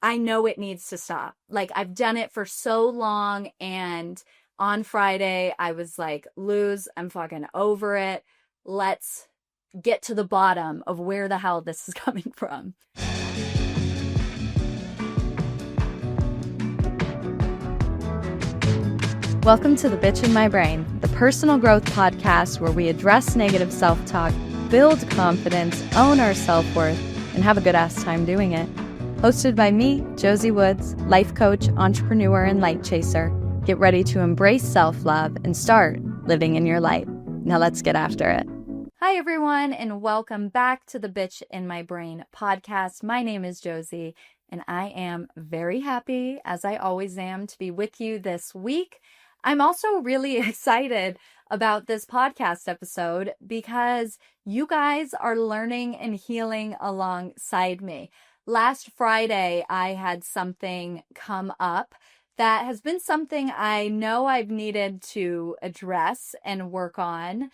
I know it needs to stop. Like, I've done it for so long, and on Friday, I was like, Luz, I'm fucking over it. Let's get to the bottom of where the hell this is coming from. Welcome to The Bitch in My Brain, the personal growth podcast where we address negative self-talk, build confidence, own our self-worth, and have a good-ass time doing it. Hosted by me, Josie Woods, life coach, entrepreneur, and light chaser. Get ready to embrace self-love and start living in your light. Now let's get after it. Hi, everyone, and welcome back to the Bitch in My Brain podcast. My name is Josie, and I am very happy, as I always am, to be with you this week. I'm also really excited about this podcast episode because you guys are learning and healing alongside me. Last Friday, I had something come up that has been something I know I've needed to address and work on,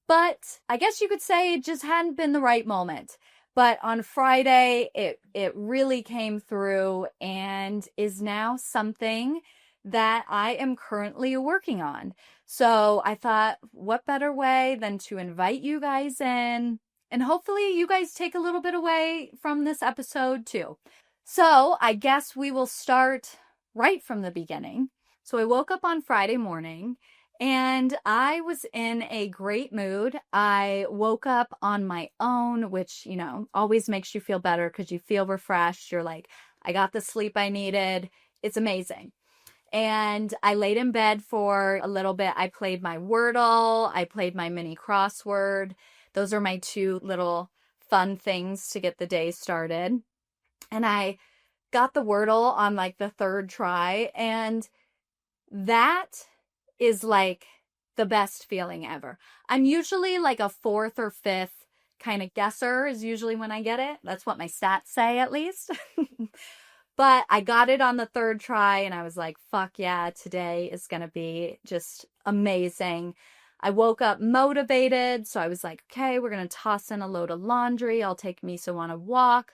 but I guess you could say it just hadn't been the right moment. But on Friday, it really came through and is now something that I am currently working on. So I thought, what better way than to invite you guys in, and hopefully you guys take a little bit away from this episode too. So I guess we will start right from the beginning. So I woke up on Friday morning and I was in a great mood. I woke up on my own, which, always makes you feel better because you feel refreshed. You're like, I got the sleep I needed. It's amazing. And I laid in bed for a little bit. I played my Wordle. I played my mini crossword. Those are my two little fun things to get the day started. And I got the Wordle on like the third try. And that is like the best feeling ever. I'm usually like a fourth or fifth kind of guesser is usually when I get it. That's what my stats say at least. But I got it on the third try and I was like, fuck yeah, today is going to be just amazing. I woke up motivated. So I was like, okay, we're going to toss in a load of laundry. I'll take Miso on a walk.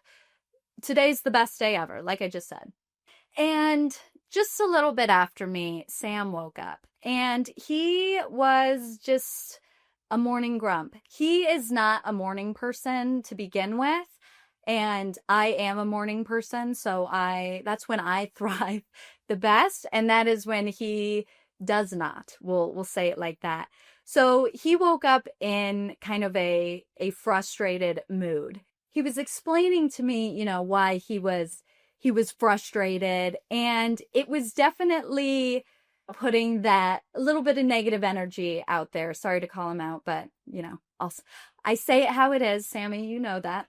Today's the best day ever, like I just said. And just a little bit after me, Sam woke up and he was just a morning grump. He is not a morning person to begin with. And I am a morning person, so that's when I thrive the best. And that is when he does not. We'll say it like that. So he woke up in kind of a frustrated mood. He was explaining to me, why he was frustrated. And it was definitely putting that a little bit of negative energy out there. Sorry to call him out, but, I say it how it is, Sammy, you know that.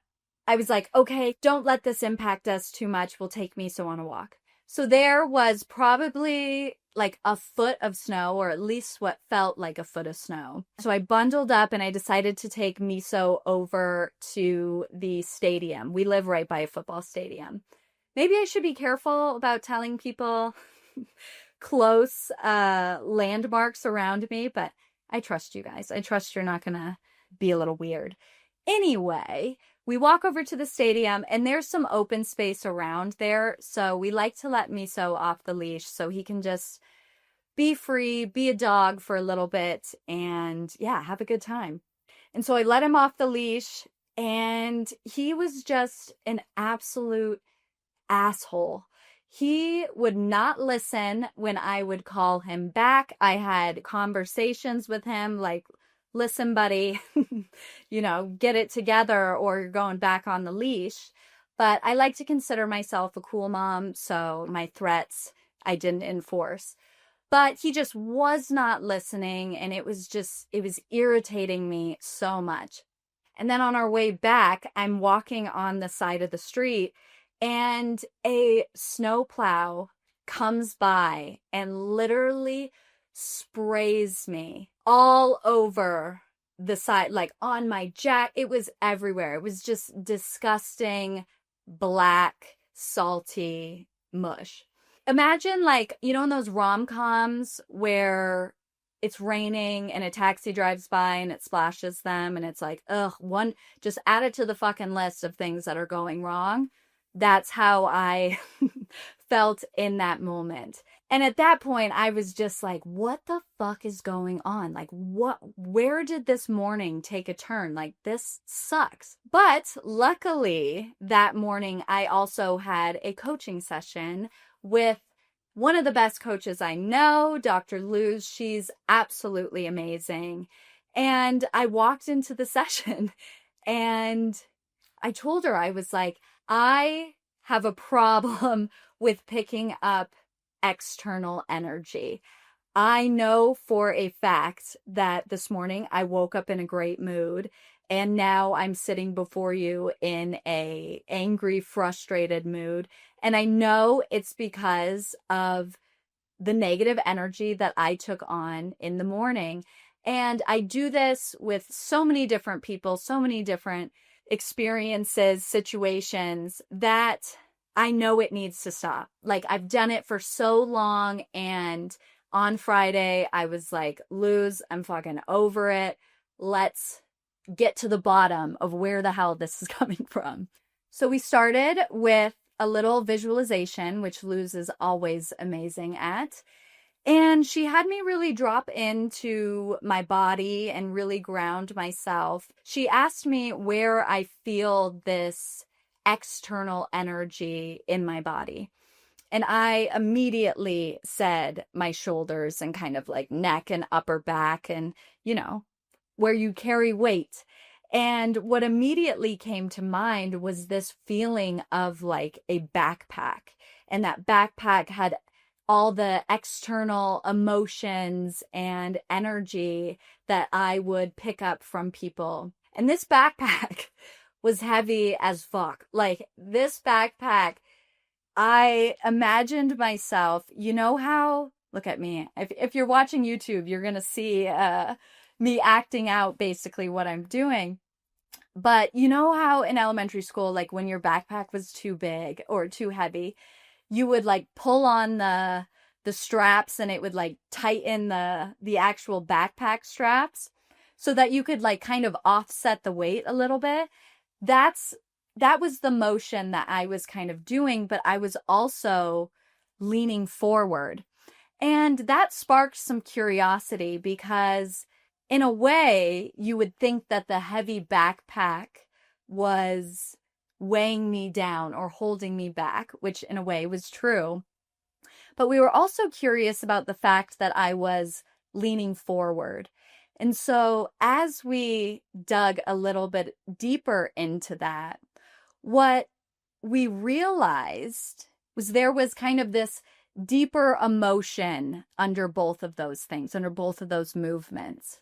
I was like, okay, don't let this impact us too much. We'll take Miso on a walk. So there was probably like a foot of snow, or at least what felt like a foot of snow. So I bundled up and I decided to take Miso over to the stadium. We live right by a football stadium. Maybe I should be careful about telling people close landmarks around me, but I trust you guys. I trust you're not going to be a little weird. Anyway, we walk over to the stadium and there's some open space around there. So we like to let Miso off the leash so he can just be free, be a dog for a little bit and have a good time. And so I let him off the leash and he was just an absolute asshole. He would not listen when I would call him back. I had conversations with him like, listen, buddy, get it together or you're going back on the leash. But I like to consider myself a cool mom, so my threats I didn't enforce. But he just was not listening, and it was irritating me so much. And then on our way back, I'm walking on the side of the street, and a snowplow comes by and literally sprays me all over the side, like on my jacket. It was everywhere. It was just disgusting, black, salty mush. Imagine in those rom-coms where it's raining and a taxi drives by and it splashes them and it's like, just add it to the fucking list of things that are going wrong. That's how I felt in that moment. And at that point, I was just like, what the fuck is going on? Like, where did this morning take a turn? Like, this sucks. But luckily, that morning, I also had a coaching session with one of the best coaches I know, Dr. Luz. She's absolutely amazing. And I walked into the session and I told her, I was like, I have a problem with picking up external energy. I know for a fact that this morning I woke up in a great mood, and now I'm sitting before you in a angry, frustrated mood. And I know it's because of the negative energy that I took on in the morning. And I do this with so many different people, so many different experiences, situations, that I know it needs to stop. Like, I've done it for so long, and on Friday I was like, Luz, I'm fucking over it. Let's get to the bottom of where the hell this is coming from. So we started with a little visualization, which Luz is always amazing at. And she had me really drop into my body and really ground myself. She asked me where I feel this external energy in my body. And I immediately said my shoulders and kind of like neck and upper back and, where you carry weight. And what immediately came to mind was this feeling of like a backpack. And that backpack had all the external emotions and energy that I would pick up from people. And this backpack was heavy as fuck. Like, this backpack, I imagined myself, how, look at me. If you're watching YouTube, you're going to see me acting out basically what I'm doing. But you know how in elementary school, like when your backpack was too big or too heavy, you would like pull on the straps and it would like tighten the actual backpack straps so that you could like kind of offset the weight a little bit. That was the motion that I was kind of doing, but I was also leaning forward. And that sparked some curiosity because in a way you would think that the heavy backpack was weighing me down or holding me back, which in a way was true. But we were also curious about the fact that I was leaning forward. And so as we dug a little bit deeper into that, what we realized was there was kind of this deeper emotion under both of those things, under both of those movements.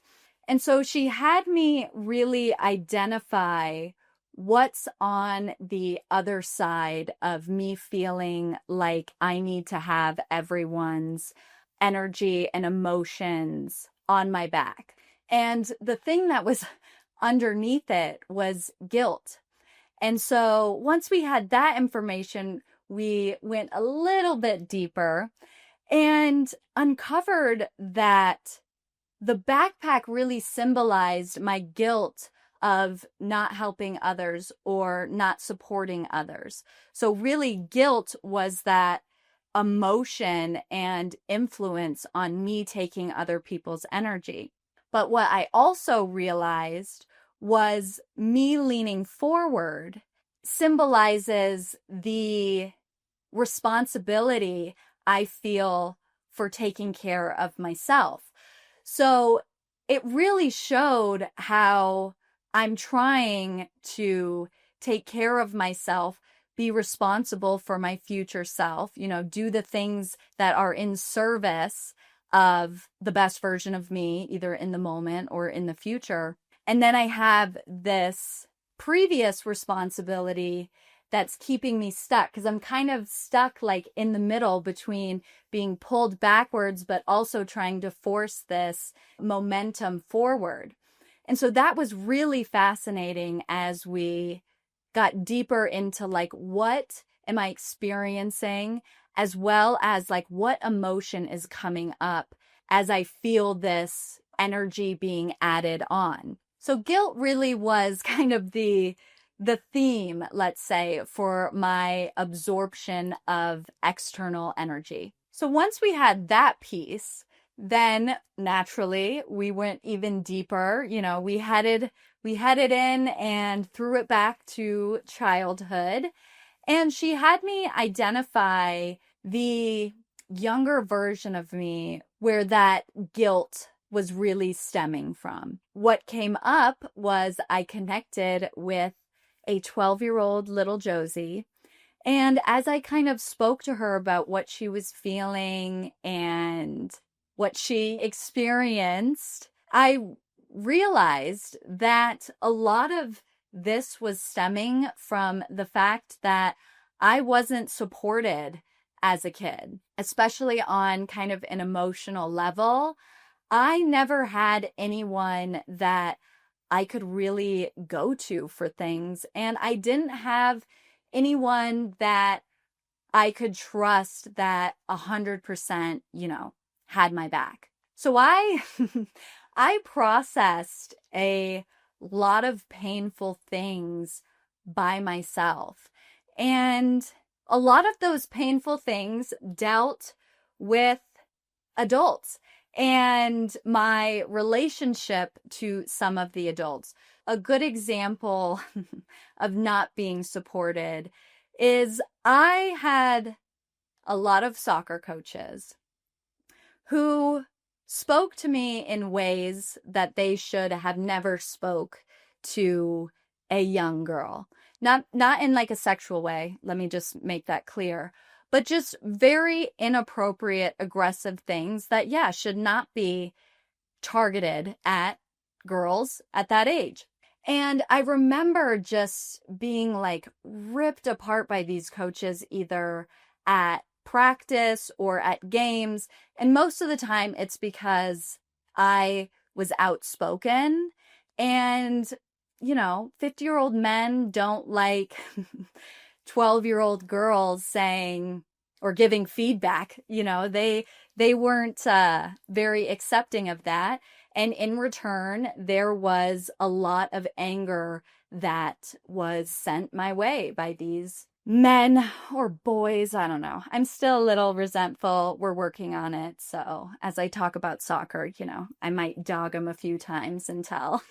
And so she had me really identify what's on the other side of me feeling like I need to have everyone's energy and emotions on my back. And the thing that was underneath it was guilt. And so once we had that information, we went a little bit deeper and uncovered that the backpack really symbolized my guilt of not helping others or not supporting others. So really, guilt was that emotion and influence on me taking other people's energy. But what I also realized was me leaning forward symbolizes the responsibility I feel for taking care of myself. So it really showed how I'm trying to take care of myself, be responsible for my future self, do the things that are in service of the best version of me, either in the moment or in the future. And then I have this previous responsibility that's keeping me stuck because I'm kind of stuck like in the middle between being pulled backwards, but also trying to force this momentum forward. And so that was really fascinating as we got deeper into like, what am I experiencing, as well as like what emotion is coming up as I feel this energy being added on. So guilt really was kind of the the theme, let's say, for my absorption of external energy. So once we had that piece, then naturally we went even deeper. We headed in and threw it back to childhood. And she had me identify the younger version of me where that guilt was really stemming from. What came up was I connected with a 12-year-old little Josie. And as I kind of spoke to her about what she was feeling and what she experienced, I realized that a lot of this was stemming from the fact that I wasn't supported as a kid, especially on kind of an emotional level. I never had anyone that I could really go to for things, and I didn't have anyone that I could trust that 100%, had my back. So I I processed a lot of painful things by myself. And a lot of those painful things dealt with adults and my relationship to some of the adults. A good example of not being supported is I had a lot of soccer coaches who spoke to me in ways that they should have never spoke to a young girl. Not in like a sexual way, let me just make that clear, but just very inappropriate, aggressive things that, should not be targeted at girls at that age. And I remember just being like ripped apart by these coaches, either at practice or at games. And most of the time it's because I was outspoken, and 50-year-old men don't like 12-year-old girls saying or giving feedback. They weren't very accepting of that. And in return, there was a lot of anger that was sent my way by these men or boys. I don't know. I'm still a little resentful. We're working on it. So as I talk about soccer, I might dog them a few times until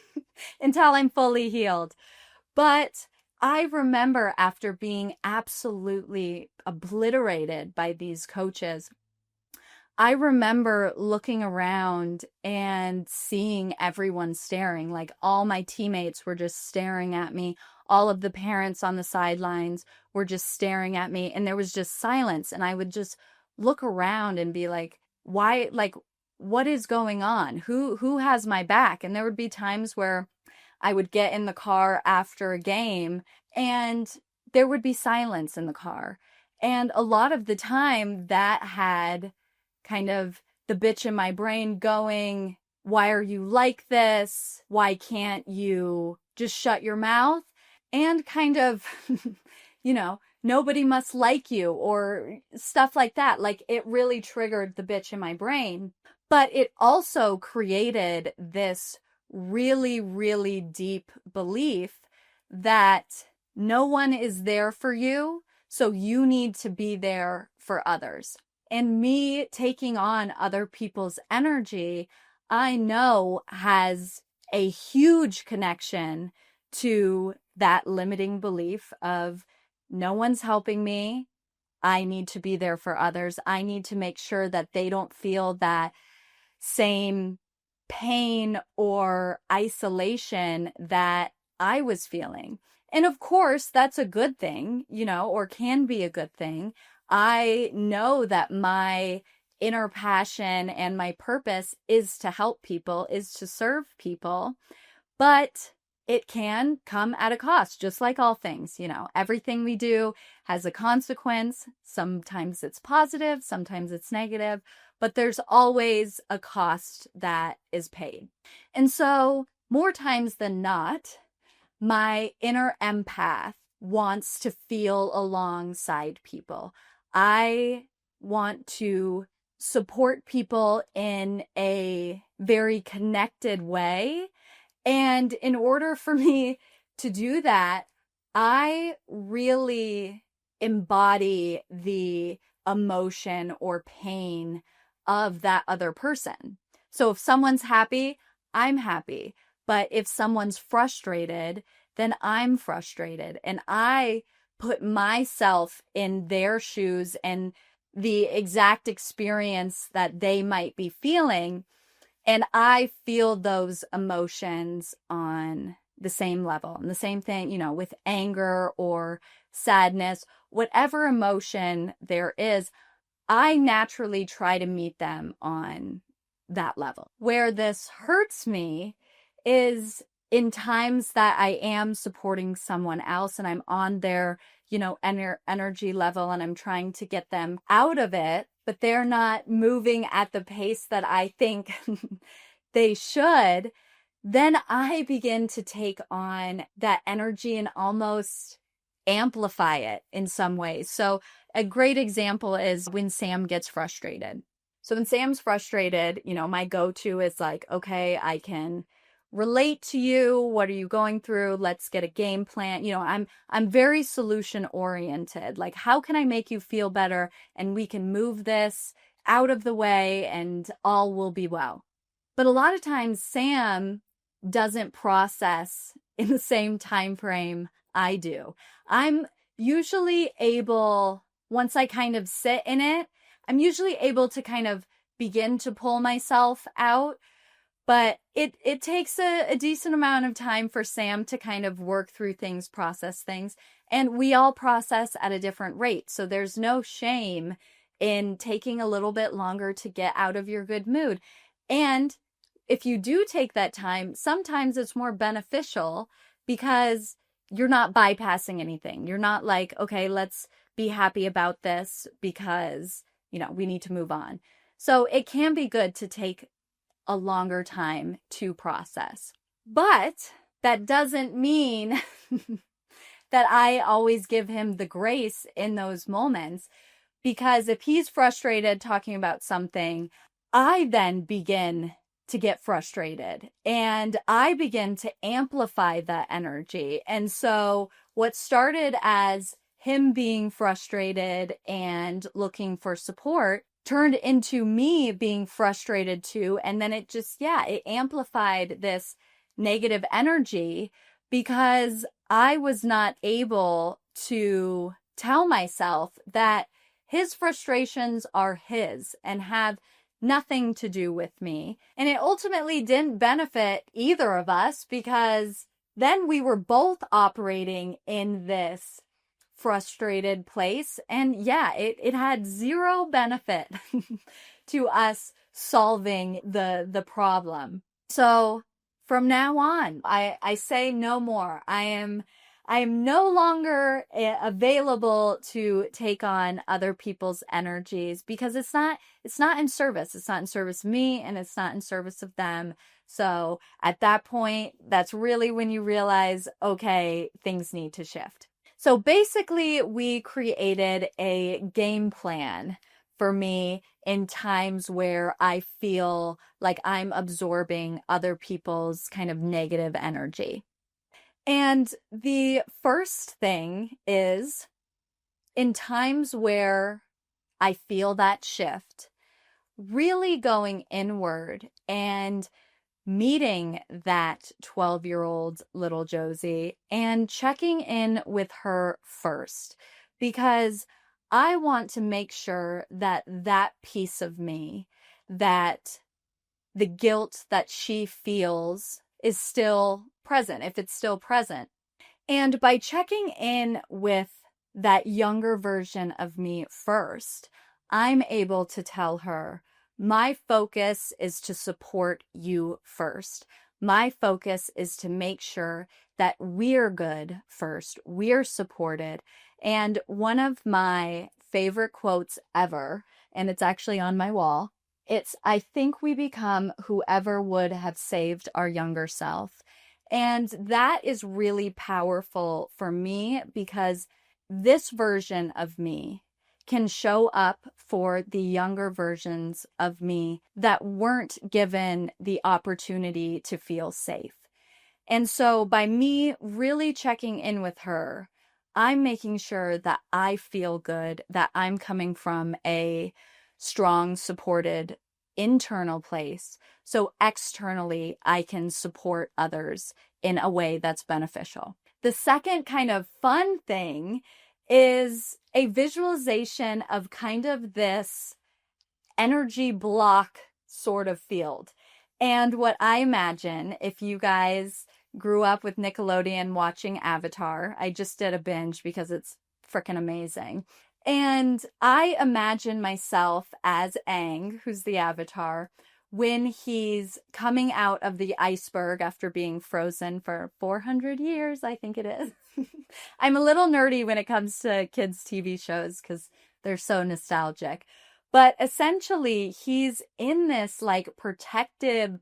I'm fully healed. But I remember after being absolutely obliterated by these coaches, I remember looking around and seeing everyone staring. Like, all my teammates were just staring at me. All of the parents on the sidelines were just staring at me, and there was just silence. And I would just look around and be like, why, like, what is going on? Who has my back? And there would be times where I would get in the car after a game and there would be silence in the car. And a lot of the time that had kind of the bitch in my brain going, why are you like this? Why can't you just shut your mouth? And kind of, nobody must like you, or stuff like that. Like, it really triggered the bitch in my brain. But it also created this really, really deep belief that no one is there for you, so you need to be there for others. And me taking on other people's energy, I know, has a huge connection to that limiting belief of no one's helping me. I need to be there for others. I need to make sure that they don't feel that same pain or isolation that I was feeling. And of course, that's a good thing, or can be a good thing. I know that my inner passion and my purpose is to help people, is to serve people, but it can come at a cost, just like all things. Everything we do has a consequence. Sometimes it's positive, sometimes it's negative, but there's always a cost that is paid. And so, more times than not, my inner empath wants to feel alongside people. I want to support people in a very connected way. And in order for me to do that, I really embody the emotion or pain of that other person. So if someone's happy, I'm happy. But if someone's frustrated, then I'm frustrated. And I put myself in their shoes and the exact experience that they might be feeling. And I feel those emotions on the same level. And the same thing, with anger or sadness, whatever emotion there is, I naturally try to meet them on that level. Where this hurts me is in times that I am supporting someone else and I'm on their, energy level and I'm trying to get them out of it, but they're not moving at the pace that I think they should, then I begin to take on that energy and almost amplify it in some ways. So a great example is when Sam gets frustrated. So when Sam's frustrated, my go-to is like, okay, I can relate to you. What are you going through? Let's get a game plan. I'm very solution oriented. Like, how can I make you feel better? And we can move this out of the way and all will be well. But a lot of times Sam doesn't process in the same time frame I do. I'm usually able, once I kind of sit in it, I'm usually able to kind of begin to pull myself out. But it takes a decent amount of time for Sam to kind of work through things, process things. And we all process at a different rate. So there's no shame in taking a little bit longer to get out of your good mood. And if you do take that time, sometimes it's more beneficial because you're not bypassing anything. You're not like, okay, let's be happy about this because, we need to move on. So it can be good to take a longer time to process. But that doesn't mean that I always give him the grace in those moments, because if he's frustrated talking about something, I then begin to get frustrated and I begin to amplify that energy. And so what started as him being frustrated and looking for support turned into me being frustrated too. And then it just, it amplified this negative energy because I was not able to tell myself that his frustrations are his and have nothing to do with me. And it ultimately didn't benefit either of us because then we were both operating in this frustrated place. And it had zero benefit to us solving the problem. So from now on, I say no more. I am no longer available to take on other people's energies because it's not in service. It's not in service of me and it's not in service of them. So at that point, that's really when you realize, okay, things need to shift. So basically, we created a game plan for me in times where I feel like I'm absorbing other people's kind of negative energy. And the first thing is in times where I feel that shift, really going inward and meeting that 12-year-old little Josie and checking in with her first, because I want to make sure that that piece of me, that the guilt that she feels is still present, if it's still present. And by checking in with that younger version of me first, I'm able to tell her, my focus is to support you first. My focus is to make sure that we're good first, we're supported. And one of my favorite quotes ever, and it's actually on my wall, it's, I think we become whoever would have saved our younger self. And that is really powerful for me because this version of me can show up for the younger versions of me that weren't given the opportunity to feel safe. And so by me really checking in with her, I'm making sure that I feel good, that I'm coming from a strong, supported internal place. So externally, I can support others in a way that's beneficial. The second kind of fun thing is a visualization of kind of this energy block sort of field. And what I imagine, if you guys grew up with Nickelodeon watching Avatar, I just did a binge because it's freaking amazing. And I imagine myself as Aang, who's the Avatar, when he's coming out of the iceberg after being frozen for 400 years, I think it is. I'm a little nerdy when it comes to kids' TV shows because they're so nostalgic. But essentially, he's in this like protective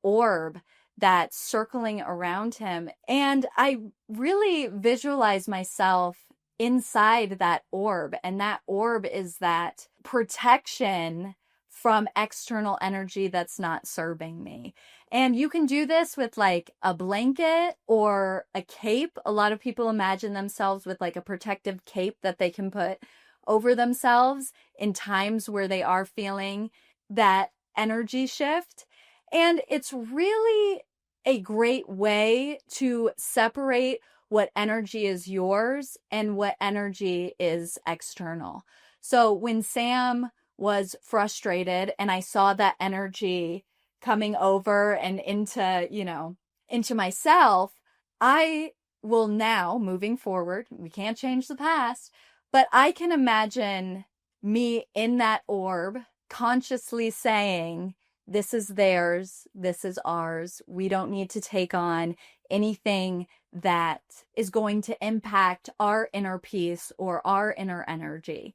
orb that's circling around him. And I really visualize myself inside that orb. And that orb is that protection from external energy that's not serving me. And you can do this with like a blanket or a cape. A lot of people imagine themselves with like a protective cape that they can put over themselves in times where they are feeling that energy shift. And it's really a great way to separate what energy is yours and what energy is external. So when Sam was frustrated and I saw that energy coming over and into myself, I will now, moving forward, we can't change the past, but I can imagine me in that orb consciously saying, this is theirs, this is ours. We don't need to take on anything that is going to impact our inner peace or our inner energy.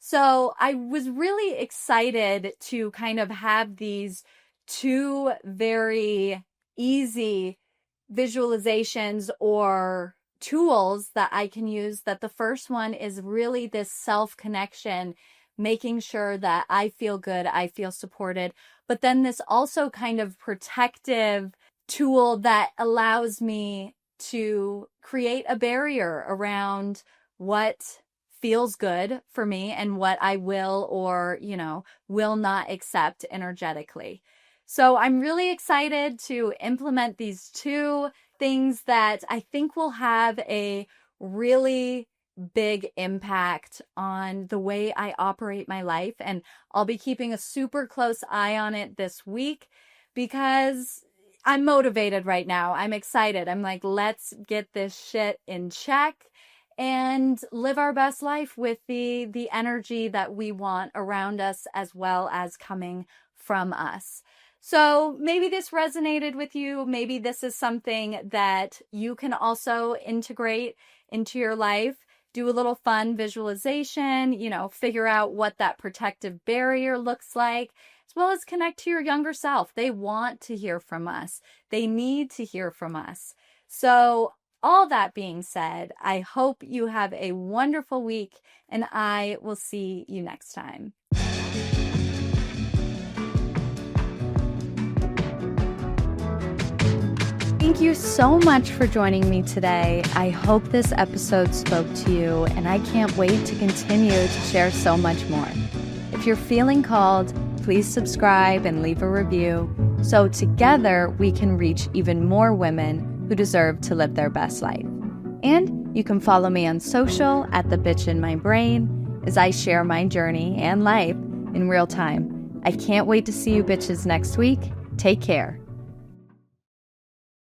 So I was really excited to kind of have these two very easy visualizations or tools that I can use. That the first one is really this self-connection, making sure that I feel good, I feel supported. But then this also kind of protective tool that allows me to create a barrier around what feels good for me and what I will or, will not accept energetically. So I'm really excited to implement these two things that I think will have a really big impact on the way I operate my life. And I'll be keeping a super close eye on it this week because I'm motivated right now. I'm excited. I'm like, let's get this shit in check and live our best life with the energy that we want around us as well as coming from us. So maybe this resonated with you. Maybe this is something that you can also integrate into your life. Do a little fun visualization, figure out what that protective barrier looks like, as well as connect to your younger self. They want to hear from us. They need to hear from us. So all that being said, I hope you have a wonderful week and I will see you next time. Thank you so much for joining me today. I hope this episode spoke to you, and I can't wait to continue to share so much more. If you're feeling called, please subscribe and leave a review so together we can reach even more women who deserve to live their best life. And you can follow me on social at The Bitch in My Brain as I share my journey and life in real time. I can't wait to see you bitches next week. Take care.